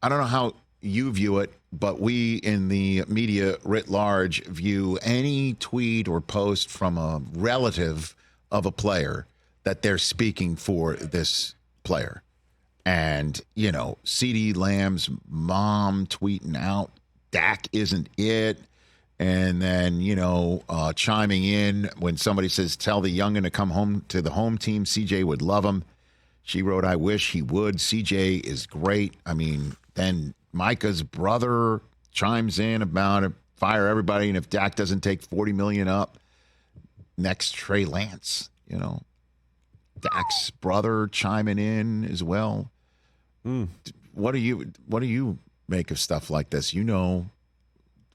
I don't know how you view it, but we in the media writ large view any tweet or post from a relative of a player that they're speaking for this player. And, CeeDee Lamb's mom tweeting out, Dak isn't it. And then, chiming in when somebody says, tell the youngin' to come home to the home team. CJ would love him. She wrote, I wish he would. CJ is great. I mean, then Micah's brother chimes in about it, fire everybody. And if Dak doesn't take $40 million up, next Trey Lance, Dak's brother chiming in as well. What do you make of stuff like this?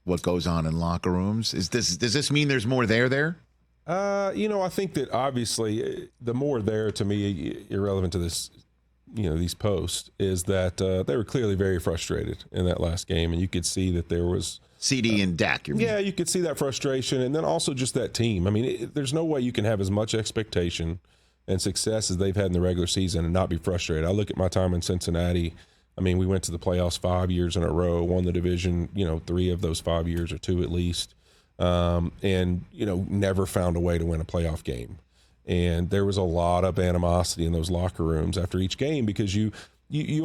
What goes on in locker rooms? Does this mean there's more there? I think that obviously the more there, to me, irrelevant to this, these posts, is that they were clearly very frustrated in that last game, and you could see that there was CD and Dak. Yeah, you could see that frustration, and then also just that team. I mean, there's no way you can have as much expectation and success as they've had in the regular season and not be frustrated. I look at my time in Cincinnati. I mean, we went to the playoffs 5 years in a row, won the division, 3 of those 5 years or 2 at least, and, never found a way to win a playoff game. And there was a lot of animosity in those locker rooms after each game because you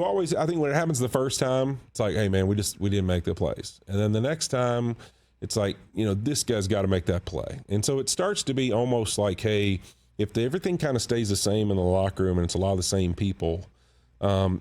always, I think when it happens the first time, it's like, hey, man, we didn't make the plays. And then the next time, it's like, this guy's got to make that play. And so it starts to be almost like, hey, if everything kind of stays the same in the locker room and it's a lot of the same people,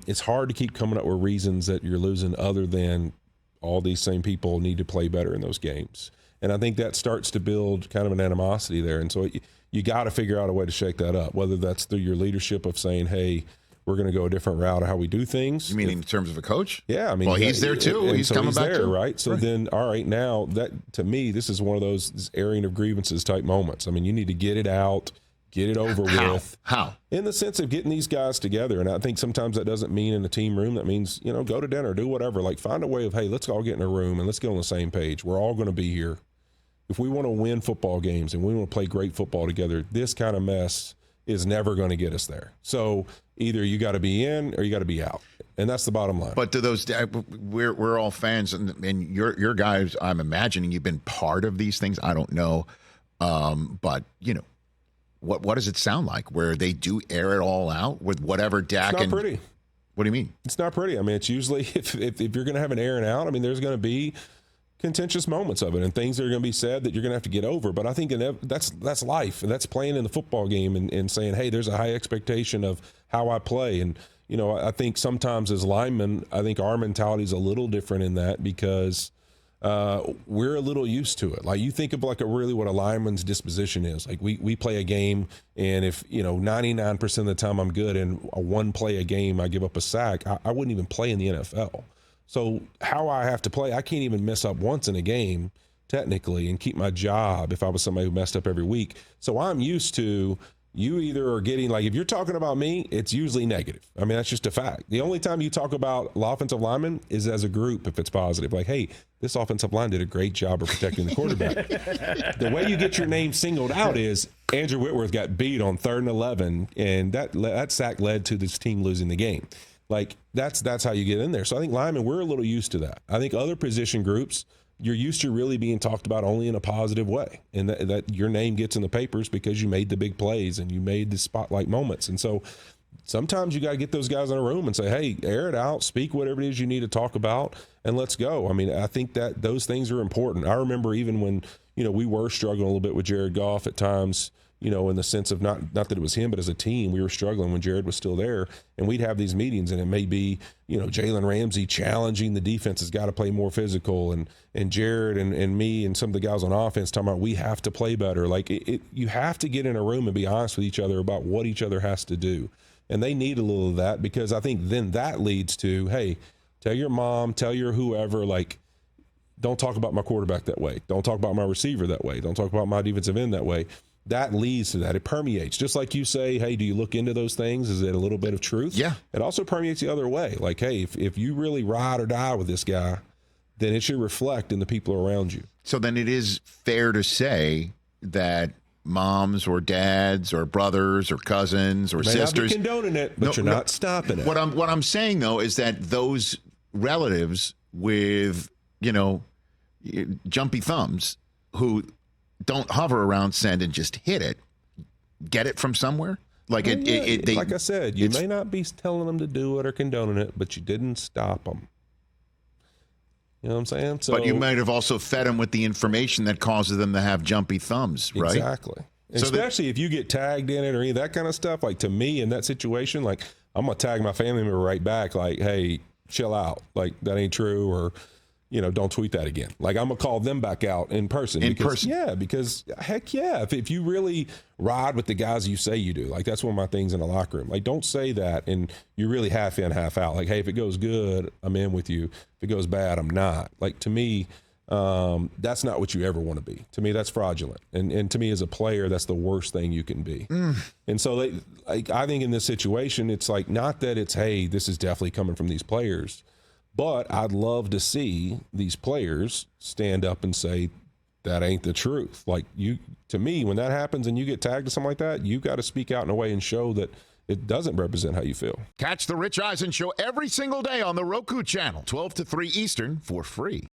it's hard to keep coming up with reasons that you're losing other than all these same people need to play better in those games. And I think that starts to build kind of an animosity there. And so you got to figure out a way to shake that up, whether that's through your leadership of saying, hey, we're going to go a different route of how we do things. You mean in terms of a coach? Yeah. I mean, well, he's there too. He's so coming back there, too. Right? So then, all right, now that, to me, this is one of those airing of grievances type moments. I mean, you need to get it out. Get it over with. How? In the sense of getting these guys together. And I think sometimes that doesn't mean in a team room. That means, go to dinner, do whatever. Like, find a way of, hey, let's all get in a room and let's get on the same page. We're all going to be here. If we want to win football games and we want to play great football together, this kind of mess is never going to get us there. So either you got to be in or you got to be out. And that's the bottom line. But to those, we're all fans. And your guys, I'm imagining you've been part of these things. I don't know. But, What does it sound like where they do air it all out with whatever Dak? It's not pretty. What do you mean? It's not pretty. I mean, it's usually if you're going to have an airing out, I mean, there's going to be contentious moments of it and things that are going to be said that you're going to have to get over. But I think that's life, and that's playing in the football game and saying, hey, there's a high expectation of how I play. And, I think sometimes as linemen, I think our mentality is a little different in that because we're a little used to it. Like you think of what a lineman's disposition is. Like we play a game, and if 99% of the time I'm good, and one play a game I give up a sack, I wouldn't even play in the NFL. So how I have to play, I can't even mess up once in a game technically and keep my job if I was somebody who messed up every week. So I'm used to. You either are getting, like, if you're talking about me, it's usually negative. I mean, that's just a fact. The only time you talk about offensive linemen is as a group if it's positive. Like, hey, this offensive line did a great job of protecting the quarterback. The way you get your name singled out is Andrew Whitworth got beat on 3rd and 11, and that sack led to this team losing the game. Like, that's how you get in there. So I think linemen, we're a little used to that. I think other position groups, you're used to really being talked about only in a positive way, and that your name gets in the papers because you made the big plays and you made the spotlight moments. And so sometimes you got to get those guys in a room and say, hey, air it out, speak whatever it is you need to talk about, and let's go. I mean, I think that those things are important. I remember even when, we were struggling a little bit with Jared Goff at times, in the sense of not that it was him, but as a team, we were struggling when Jared was still there. And we'd have these meetings, and it may be, Jalen Ramsey challenging the defense has got to play more physical, and Jared and me and some of the guys on offense talking about we have to play better. Like, you have to get in a room and be honest with each other about what each other has to do. And they need a little of that, because I think then that leads to, hey, tell your mom, tell your whoever, like, don't talk about my quarterback that way. Don't talk about my receiver that way. Don't talk about my defensive end that way. That leads to that. It permeates. Just like you say, hey, do you look into those things? Is it a little bit of truth? Yeah. It also permeates the other way. Like, hey, if you really ride or die with this guy, then it should reflect in the people around you. So then it is fair to say that moms or dads or brothers or cousins or sisters. May not be condoning it, but you're not stopping it. What I'm saying, though, is that those relatives with, jumpy thumbs who don't hover around send and just hit it, get it from somewhere? Like like I said, you may not be telling them to do it or condoning it, but you didn't stop them. You know what I'm saying? So, but you might have also fed them with the information that causes them to have jumpy thumbs, right? Exactly. So especially if you get tagged in it or any of that kind of stuff. Like, to me, in that situation, like, I'm going to tag my family member right back, like, hey, chill out. Like, that ain't true, or, don't tweet that again. Like, I'm going to call them back out in person. Yeah, because heck yeah, if you really ride with the guys you say you do, like, that's one of my things in the locker room. Like, don't say that and you're really half in, half out. Like, hey, if it goes good, I'm in with you. If it goes bad, I'm not. Like, to me, that's not what you ever want to be. To me, that's fraudulent. And to me, as a player, that's the worst thing you can be. And so I think in this situation, it's like, not that it's, hey, this is definitely coming from these players, but I'd love to see these players stand up and say, that ain't the truth. Like, to me, when that happens and you get tagged to something like that, you got to speak out in a way and show that it doesn't represent how you feel. Catch the Rich Eisen Show every single day on the Roku channel, 12 to 3 Eastern, for free.